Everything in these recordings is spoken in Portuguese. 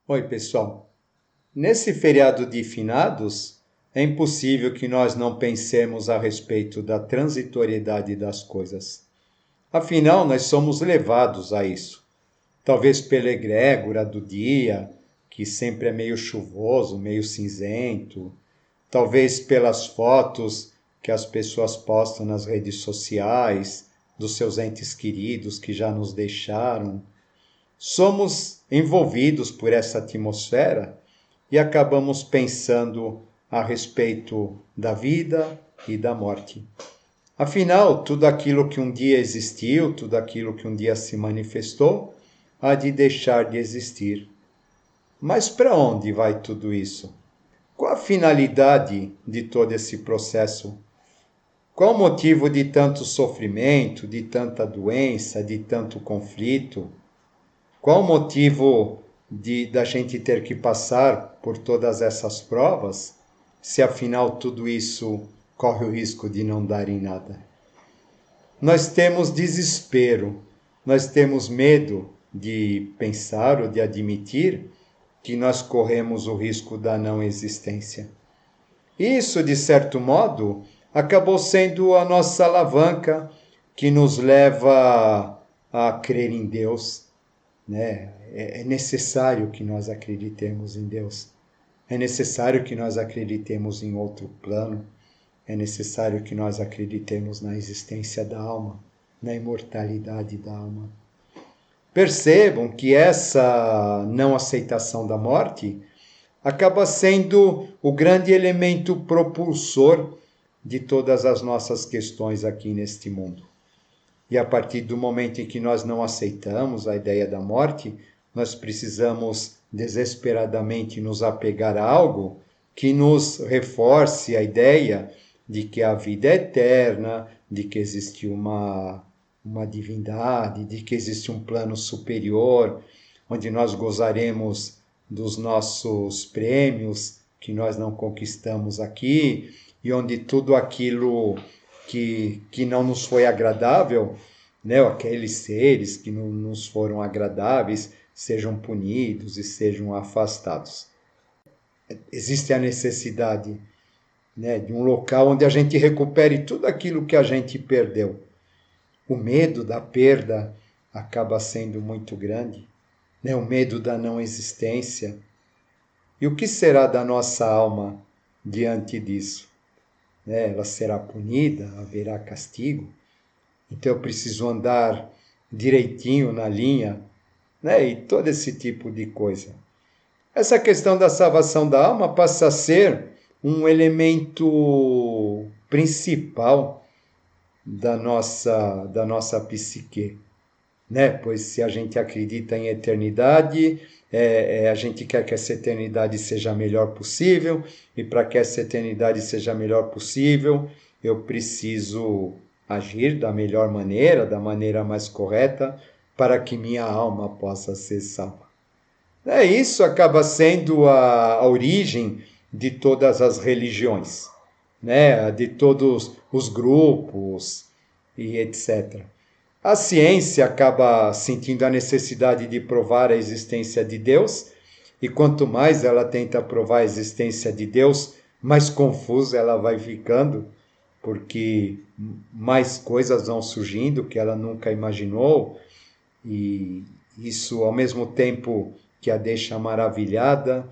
Oi, pessoal. Nesse feriado de finados, é impossível que nós não pensemos a respeito da transitoriedade das coisas. Afinal, nós somos levados a isso. Talvez pela egrégora do dia, que sempre é meio chuvoso, meio cinzento. Talvez pelas fotos que as pessoas postam nas redes sociais, dos seus entes queridos que já nos deixaram. Somos envolvidos por essa atmosfera e acabamos pensando a respeito da vida e da morte. Afinal, tudo aquilo que um dia existiu, tudo aquilo que um dia se manifestou, há de deixar de existir. Mas para onde vai tudo isso? Qual a finalidade de todo esse processo? Qual o motivo de tanto sofrimento, de tanta doença, de tanto conflito? Qual o motivo da gente ter que passar por todas essas provas, se afinal tudo isso corre o risco de não dar em nada? Nós temos desespero, nós temos medo de pensar ou de admitir que nós corremos o risco da não existência. Isso, de certo modo, acabou sendo a nossa alavanca que nos leva a crer em Deus, né? É necessário que nós acreditemos em Deus. É necessário que nós acreditemos em outro plano. É necessário que nós acreditemos na existência da alma, na imortalidade da alma. Percebam que essa não aceitação da morte acaba sendo o grande elemento propulsor de todas as nossas questões aqui neste mundo. E a partir do momento em que nós não aceitamos a ideia da morte, nós precisamos desesperadamente nos apegar a algo que nos reforce a ideia de que a vida é eterna, de que existe uma divindade, de que existe um plano superior, onde nós gozaremos dos nossos prêmios que nós não conquistamos aqui, e onde tudo aquilo que não nos foi agradável, né, aqueles seres que não nos foram agradáveis, sejam punidos e sejam afastados. Existe a necessidade, né, de um local onde a gente recupere tudo aquilo que a gente perdeu. O medo da perda acaba sendo muito grande, né, o medo da não existência. E o que será da nossa alma diante disso? Ela será punida, haverá castigo. Então eu preciso andar direitinho na linha, né? E todo esse tipo de coisa. Essa questão da salvação da alma passa a ser um elemento principal da nossa psique, né? Pois se a gente acredita em eternidade, a gente quer que essa eternidade seja a melhor possível, e para que essa eternidade seja a melhor possível, eu preciso agir da melhor maneira, da maneira mais correta, para que minha alma possa ser salva. Isso acaba sendo a origem de todas as religiões, né? De todos os grupos e etc. A ciência acaba sentindo a necessidade de provar a existência de Deus, e quanto mais ela tenta provar a existência de Deus, mais confusa ela vai ficando, porque mais coisas vão surgindo que ela nunca imaginou, e isso, ao mesmo tempo que a deixa maravilhada,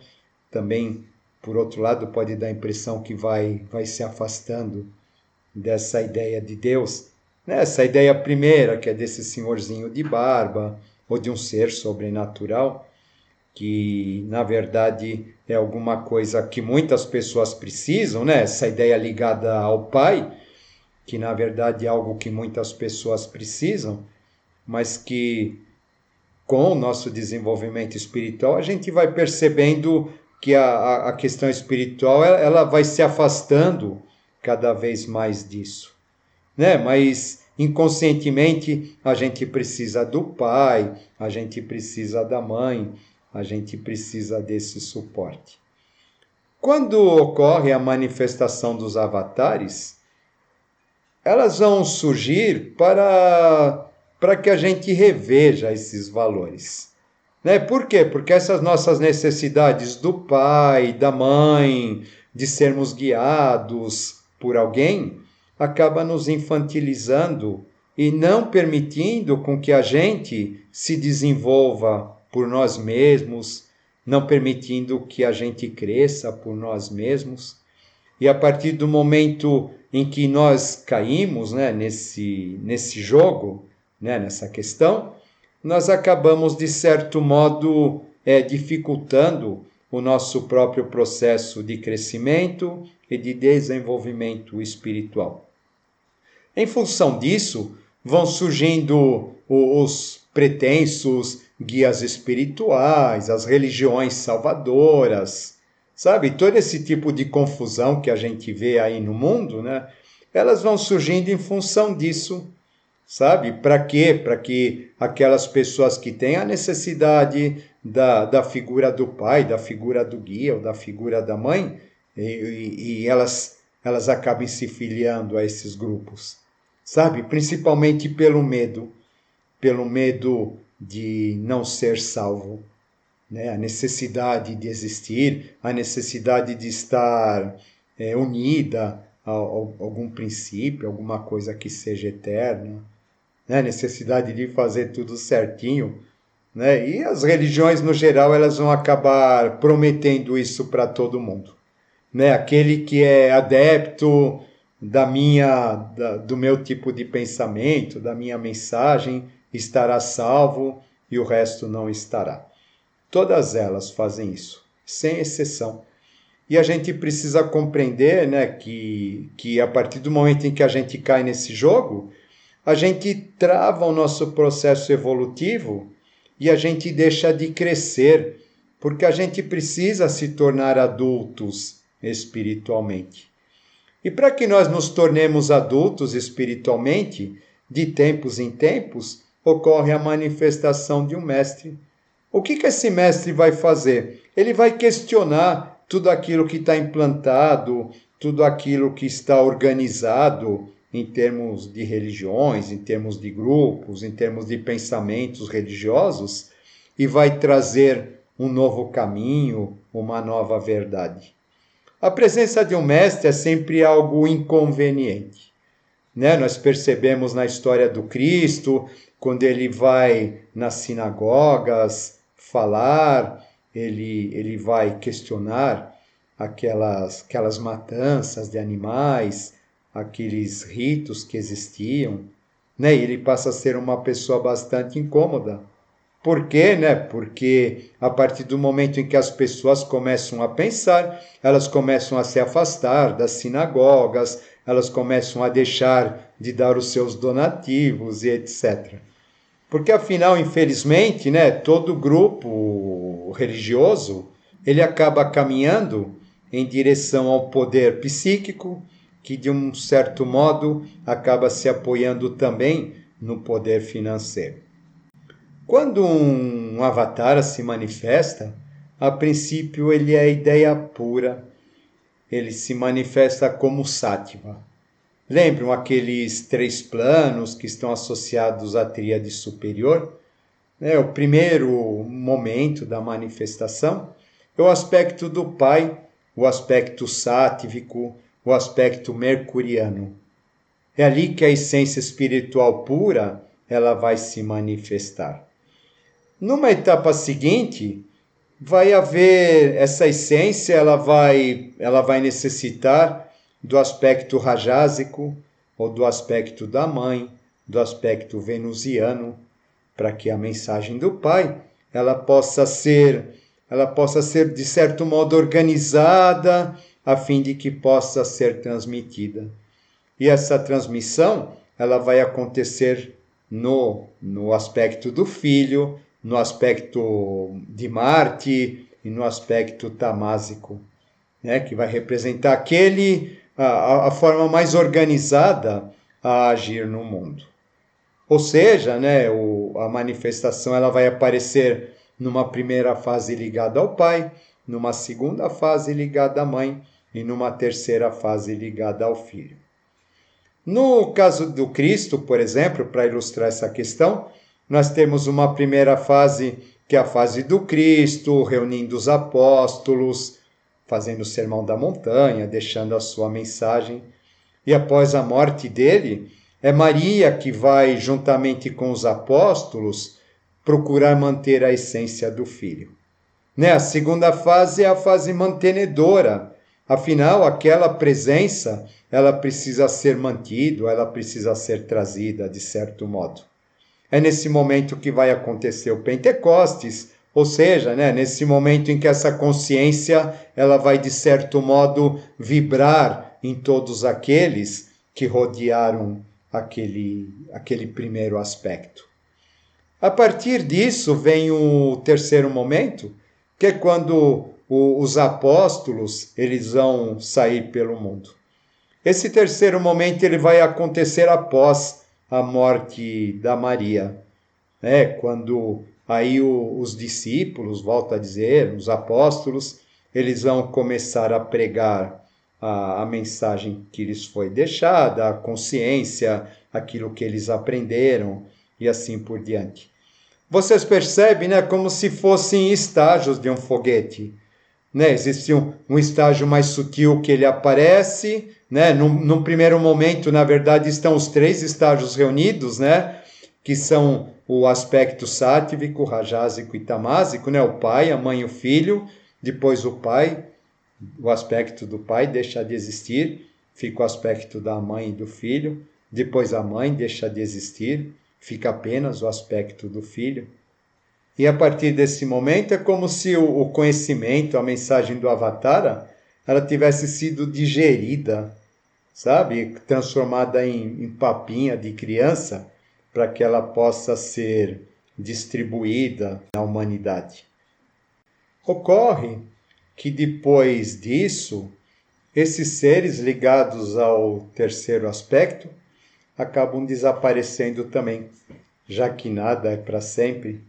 também, por outro lado, pode dar a impressão que vai se afastando dessa ideia de Deus. Essa ideia primeira, que é desse senhorzinho de barba, ou de um ser sobrenatural, que na verdade é alguma coisa que muitas pessoas precisam, né? Essa ideia ligada ao Pai, que na verdade é algo que muitas pessoas precisam, mas que com o nosso desenvolvimento espiritual a gente vai percebendo que a questão espiritual ela vai se afastando cada vez mais disso, né? Mas inconscientemente a gente precisa do pai, a gente precisa da mãe, a gente precisa desse suporte. Quando ocorre a manifestação dos avatares, elas vão surgir para que a gente reveja esses valores, Né? Por quê? Porque essas nossas necessidades do pai, da mãe, de sermos guiados por alguém, acaba nos infantilizando e não permitindo com que a gente se desenvolva por nós mesmos, não permitindo que a gente cresça por nós mesmos. E a partir do momento em que nós caímos, né, nesse jogo, né, nessa questão, nós acabamos, de certo modo, dificultando o nosso próprio processo de crescimento e de desenvolvimento espiritual. Em função disso, vão surgindo os pretensos guias espirituais, as religiões salvadoras, sabe? Todo esse tipo de confusão que a gente vê aí no mundo, né? Elas vão surgindo em função disso, sabe? Para quê? Para que aquelas pessoas que têm a necessidade da figura do pai, da figura do guia ou da figura da mãe, e elas acabem se filiando a esses grupos, sabe? Principalmente pelo medo de não ser salvo, né? A necessidade de existir, a necessidade de estar unida a algum princípio, alguma coisa que seja eterna, né? Necessidade de fazer tudo certinho, né? E as religiões, no geral, elas vão acabar prometendo isso para todo mundo, né? Aquele que é adepto do meu tipo de pensamento, da minha mensagem, estará salvo e o resto não estará. Todas elas fazem isso, sem exceção. E a gente precisa compreender, né, que a partir do momento em que a gente cai nesse jogo, a gente trava o nosso processo evolutivo e a gente deixa de crescer, porque a gente precisa se tornar adultos espiritualmente. E para que nós nos tornemos adultos espiritualmente, de tempos em tempos, ocorre a manifestação de um mestre. O que esse mestre vai fazer? Ele vai questionar tudo aquilo que está implantado, tudo aquilo que está organizado em termos de religiões, em termos de grupos, em termos de pensamentos religiosos, e vai trazer um novo caminho, uma nova verdade. A presença de um mestre é sempre algo inconveniente, né? Nós percebemos na história do Cristo, quando ele vai nas sinagogas falar, ele vai questionar aquelas matanças de animais, aqueles ritos que existiam, né? E ele passa a ser uma pessoa bastante incômoda. Por quê, né? Porque a partir do momento em que as pessoas começam a pensar, elas começam a se afastar das sinagogas, elas começam a deixar de dar os seus donativos e etc. Porque afinal, infelizmente, né, todo grupo religioso, ele acaba caminhando em direção ao poder psíquico, que de um certo modo acaba se apoiando também no poder financeiro. Quando um avatar se manifesta, a princípio ele é a ideia pura, ele se manifesta como sáttva. Lembram aqueles 3 planos que estão associados à tríade superior? O primeiro momento da manifestação é o aspecto do Pai, o aspecto sátvico, o aspecto mercuriano. É ali que a essência espiritual pura ela vai se manifestar. Numa etapa seguinte, vai haver essa essência, ela vai necessitar do aspecto rajásico, ou do aspecto da mãe, do aspecto venusiano, para que a mensagem do Pai ela possa ser de certo modo organizada, a fim de que possa ser transmitida. E essa transmissão ela vai acontecer no aspecto do filho, no aspecto de Marte e no aspecto tamásico, né, que vai representar a forma mais organizada a agir no mundo. Ou seja, né, a manifestação ela vai aparecer numa primeira fase ligada ao pai, numa segunda fase ligada à mãe e numa terceira fase ligada ao filho. No caso do Cristo, por exemplo, para ilustrar essa questão, nós temos uma primeira fase que é a fase do Cristo, reunindo os apóstolos, fazendo o Sermão da Montanha, deixando a sua mensagem. E após a morte dele, é Maria que vai, juntamente com os apóstolos, procurar manter a essência do Filho. A segunda fase é a fase mantenedora. Afinal, aquela presença, ela precisa ser mantida, ela precisa ser trazida, de certo modo. É nesse momento que vai acontecer o Pentecostes, ou seja, nesse momento em que essa consciência ela vai, de certo modo, vibrar em todos aqueles que rodearam aquele primeiro aspecto. A partir disso vem o terceiro momento, que é quando os apóstolos eles vão sair pelo mundo. Esse terceiro momento ele vai acontecer após a morte da Maria, quando aí os discípulos, volto a dizer, os apóstolos, eles vão começar a pregar a mensagem que lhes foi deixada, a consciência, aquilo que eles aprenderam e assim por diante. Vocês percebem, como se fossem estágios de um foguete. Existe um estágio mais sutil que ele aparece, num primeiro momento, na verdade, estão os três estágios reunidos, que são o aspecto sátivico, rajásico e tamásico, o pai, a mãe e o filho. Depois o aspecto do pai deixa de existir, fica o aspecto da mãe e do filho. Depois a mãe deixa de existir, fica apenas o aspecto do filho. E a partir desse momento é como se o conhecimento, a mensagem do Avatara, ela tivesse sido digerida, sabe? Transformada em papinha de criança, para que ela possa ser distribuída na humanidade. Ocorre que depois disso, esses seres ligados ao terceiro aspecto acabam desaparecendo também, já que nada é para sempre.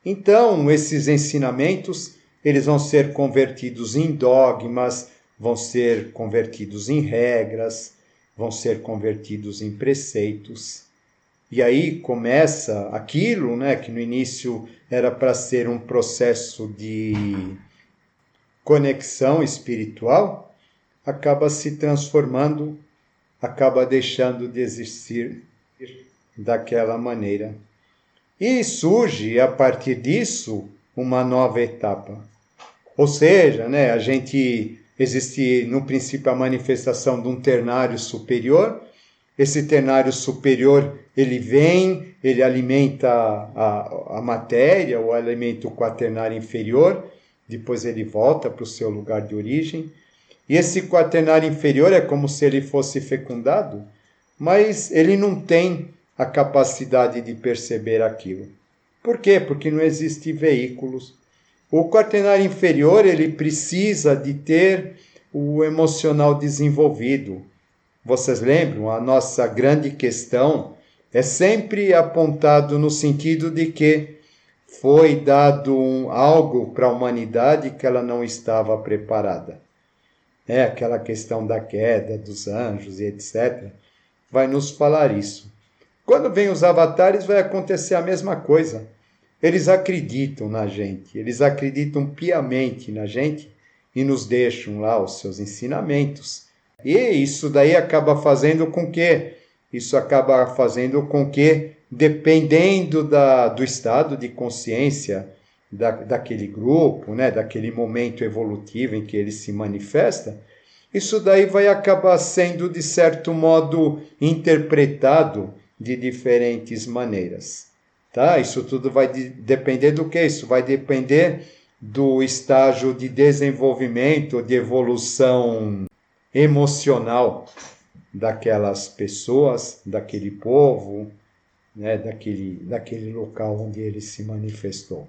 Então, esses ensinamentos, eles vão ser convertidos em dogmas, vão ser convertidos em regras, vão ser convertidos em preceitos. E aí começa aquilo, que no início era para ser um processo de conexão espiritual, acaba se transformando, acaba deixando de existir daquela maneira. E surge, a partir disso, uma nova etapa. Ou seja, a gente existe, no princípio, a manifestação de um ternário superior. Esse ternário superior, ele vem, ele alimenta a matéria, ou alimenta o quaternário inferior, depois ele volta para o seu lugar de origem. E esse quaternário inferior é como se ele fosse fecundado, mas ele não tem a capacidade de perceber aquilo. Por quê? Porque não existem veículos. O quaternário inferior, ele precisa de ter o emocional desenvolvido. Vocês lembram? A nossa grande questão é sempre apontado no sentido de que foi dado algo para a humanidade que ela não estava preparada. Aquela questão da queda, dos anjos e etc. Vai nos falar isso. Quando vem os avatares, vai acontecer a mesma coisa. Eles acreditam na gente, eles acreditam piamente na gente e nos deixam lá os seus ensinamentos. E isso daí acaba fazendo com que, dependendo do estado de consciência daquele grupo, daquele momento evolutivo em que ele se manifesta, isso daí vai acabar sendo, de certo modo, interpretado de diferentes maneiras. Tá? Isso tudo vai depender do que? Isso vai depender do estágio de desenvolvimento, de evolução emocional daquelas pessoas, daquele povo, daquele local onde ele se manifestou.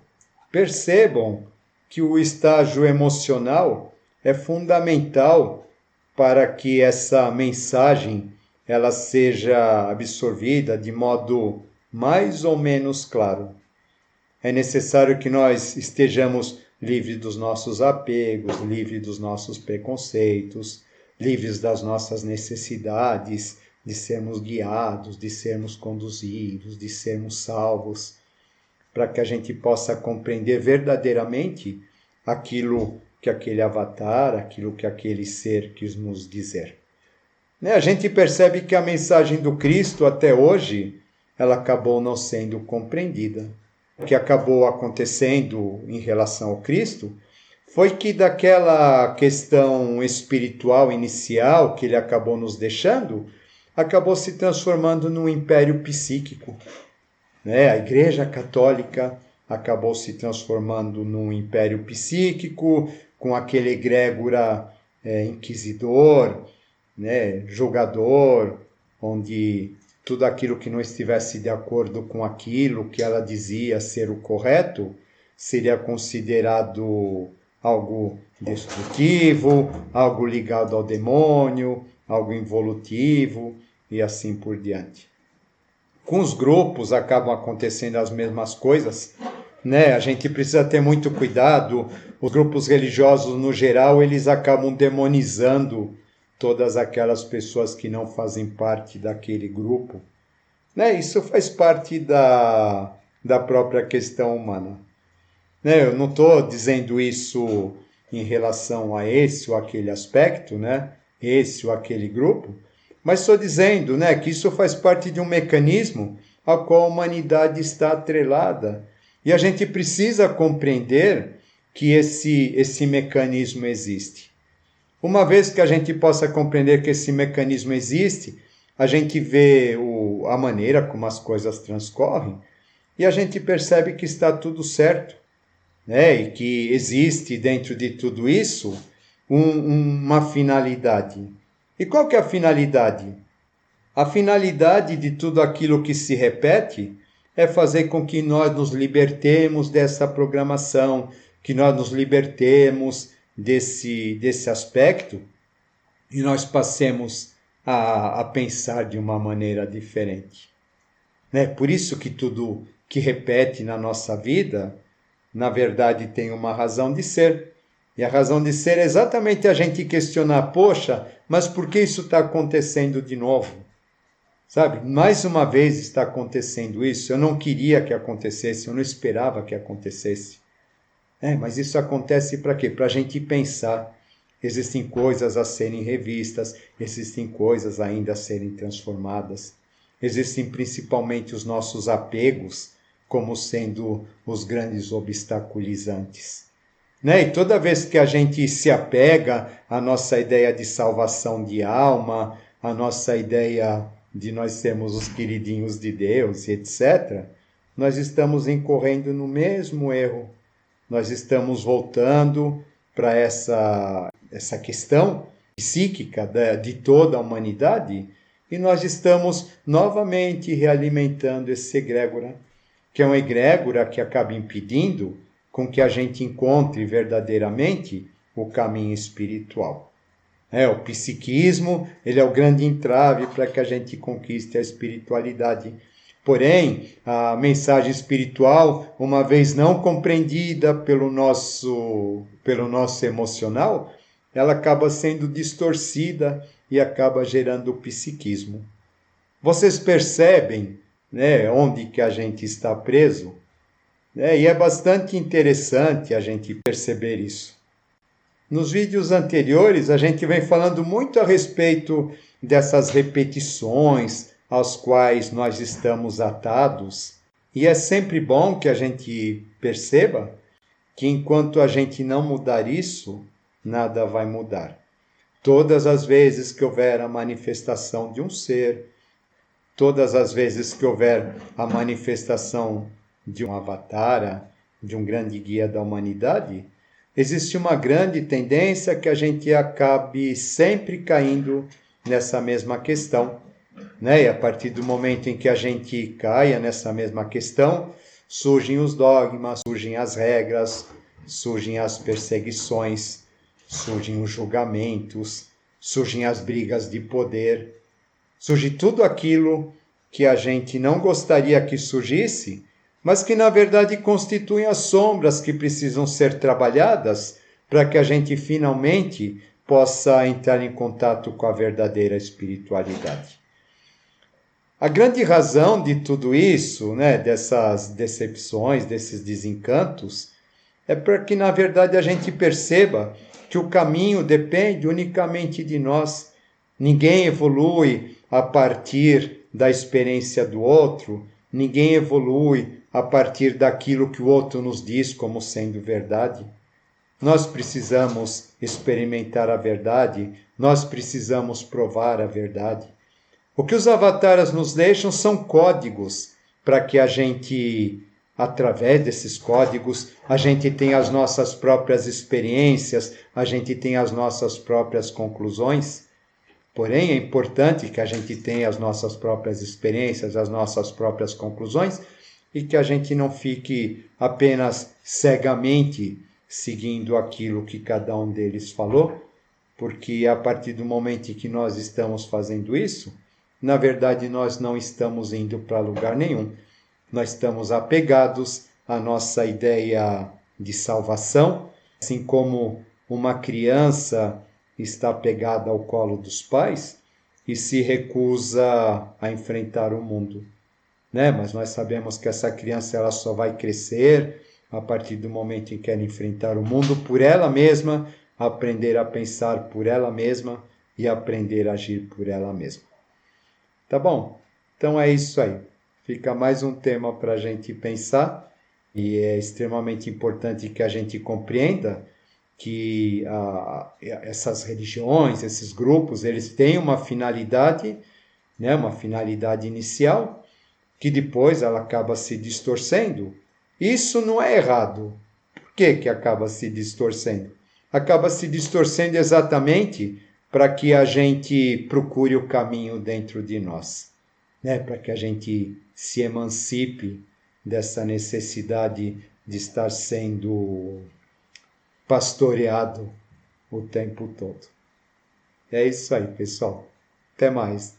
Percebam que o estágio emocional é fundamental para que essa mensagem ela seja absorvida de modo mais ou menos claro. É necessário que nós estejamos livres dos nossos apegos, livres dos nossos preconceitos, livres das nossas necessidades de sermos guiados, de sermos conduzidos, de sermos salvos, para que a gente possa compreender verdadeiramente aquilo que aquele avatar, aquilo que aquele ser quis nos dizer. A gente percebe que a mensagem do Cristo até hoje, ela acabou não sendo compreendida. O que acabou acontecendo em relação ao Cristo foi que daquela questão espiritual inicial que ele acabou nos deixando, acabou se transformando num império psíquico. A Igreja Católica acabou se transformando num império psíquico, com aquele egrégora inquisidor, julgador, onde tudo aquilo que não estivesse de acordo com aquilo que ela dizia ser o correto, seria considerado algo destrutivo, algo ligado ao demônio, algo involutivo e assim por diante. Com os grupos acabam acontecendo as mesmas coisas, A gente precisa ter muito cuidado. Os grupos religiosos, no geral, eles acabam demonizando todas aquelas pessoas que não fazem parte daquele grupo. Isso faz parte da própria questão humana. Eu não estou dizendo isso em relação a esse ou aquele aspecto, esse ou aquele grupo, mas estou dizendo que isso faz parte de um mecanismo ao qual a humanidade está atrelada. E a gente precisa compreender que esse mecanismo existe. Uma vez que a gente possa compreender que esse mecanismo existe, a gente vê a maneira como as coisas transcorrem e a gente percebe que está tudo certo, e que existe dentro de tudo isso uma finalidade. E qual que é a finalidade? A finalidade de tudo aquilo que se repete é fazer com que nós nos libertemos dessa programação, que nós nos libertemos desse aspecto e nós passemos a pensar de uma maneira diferente. Por isso que tudo que repete na nossa vida, na verdade, tem uma razão de ser. E a razão de ser é exatamente a gente questionar, poxa, mas por que isso está acontecendo de novo? Sabe, mais uma vez está acontecendo isso, eu não queria que acontecesse, eu não esperava que acontecesse. Mas isso acontece para quê? Para a gente pensar. Existem coisas a serem revistas, existem coisas ainda a serem transformadas. Existem principalmente os nossos apegos como sendo os grandes obstaculizantes. E toda vez que a gente se apega à nossa ideia de salvação de alma, à nossa ideia de nós sermos os queridinhos de Deus, etc., nós estamos incorrendo no mesmo erro. Nós estamos voltando para essa questão psíquica de toda a humanidade e nós estamos novamente realimentando esse egrégora, que é um egrégora que acaba impedindo com que a gente encontre verdadeiramente o caminho espiritual. O psiquismo, ele é o grande entrave para que a gente conquiste a espiritualidade. Porém, a mensagem espiritual, uma vez não compreendida pelo nosso emocional, ela acaba sendo distorcida e acaba gerando o psiquismo. Vocês percebem, onde que a gente está preso? E é bastante interessante a gente perceber isso. Nos vídeos anteriores, a gente vem falando muito a respeito dessas repetições às quais nós estamos atados. E é sempre bom que a gente perceba que enquanto a gente não mudar isso, nada vai mudar. Todas as vezes que houver a manifestação de um ser, todas as vezes que houver a manifestação de um avatar, de um grande guia da humanidade, existe uma grande tendência que a gente acabe sempre caindo nessa mesma questão. E a partir do momento em que a gente caia nessa mesma questão, surgem os dogmas, surgem as regras, surgem as perseguições, surgem os julgamentos, surgem as brigas de poder, surge tudo aquilo que a gente não gostaria que surgisse, mas que na verdade constituem as sombras que precisam ser trabalhadas para que a gente finalmente possa entrar em contato com a verdadeira espiritualidade. A grande razão de tudo isso, né, dessas decepções, desses desencantos, é para que, na verdade, a gente perceba que o caminho depende unicamente de nós. Ninguém evolui a partir da experiência do outro, ninguém evolui a partir daquilo que o outro nos diz como sendo verdade. Nós precisamos experimentar a verdade, nós precisamos provar a verdade. O que os avataras nos deixam são códigos para que a gente, através desses códigos, a gente tenha as nossas próprias experiências, a gente tenha as nossas próprias conclusões. Porém, é importante que a gente tenha as nossas próprias experiências, as nossas próprias conclusões e que a gente não fique apenas cegamente seguindo aquilo que cada um deles falou, porque a partir do momento em que nós estamos fazendo isso, na verdade nós não estamos indo para lugar nenhum. Nós estamos apegados à nossa ideia de salvação, assim como uma criança está apegada ao colo dos pais e se recusa a enfrentar o mundo, né? Mas nós sabemos que essa criança ela só vai crescer a partir do momento em que ela enfrentar o mundo por ela mesma, aprender a pensar por ela mesma e aprender a agir por ela mesma. Tá bom? Então é isso aí. Fica mais um tema para a gente pensar e é extremamente importante que a gente compreenda que essas religiões, esses grupos, eles têm uma finalidade, né, uma finalidade inicial, que depois ela acaba se distorcendo. Isso não é errado. Por que acaba se distorcendo? Acaba se distorcendo exatamente para que a gente procure o caminho dentro de nós, né? Para que a gente se emancipe dessa necessidade de estar sendo pastoreado o tempo todo. É isso aí, pessoal. Até mais.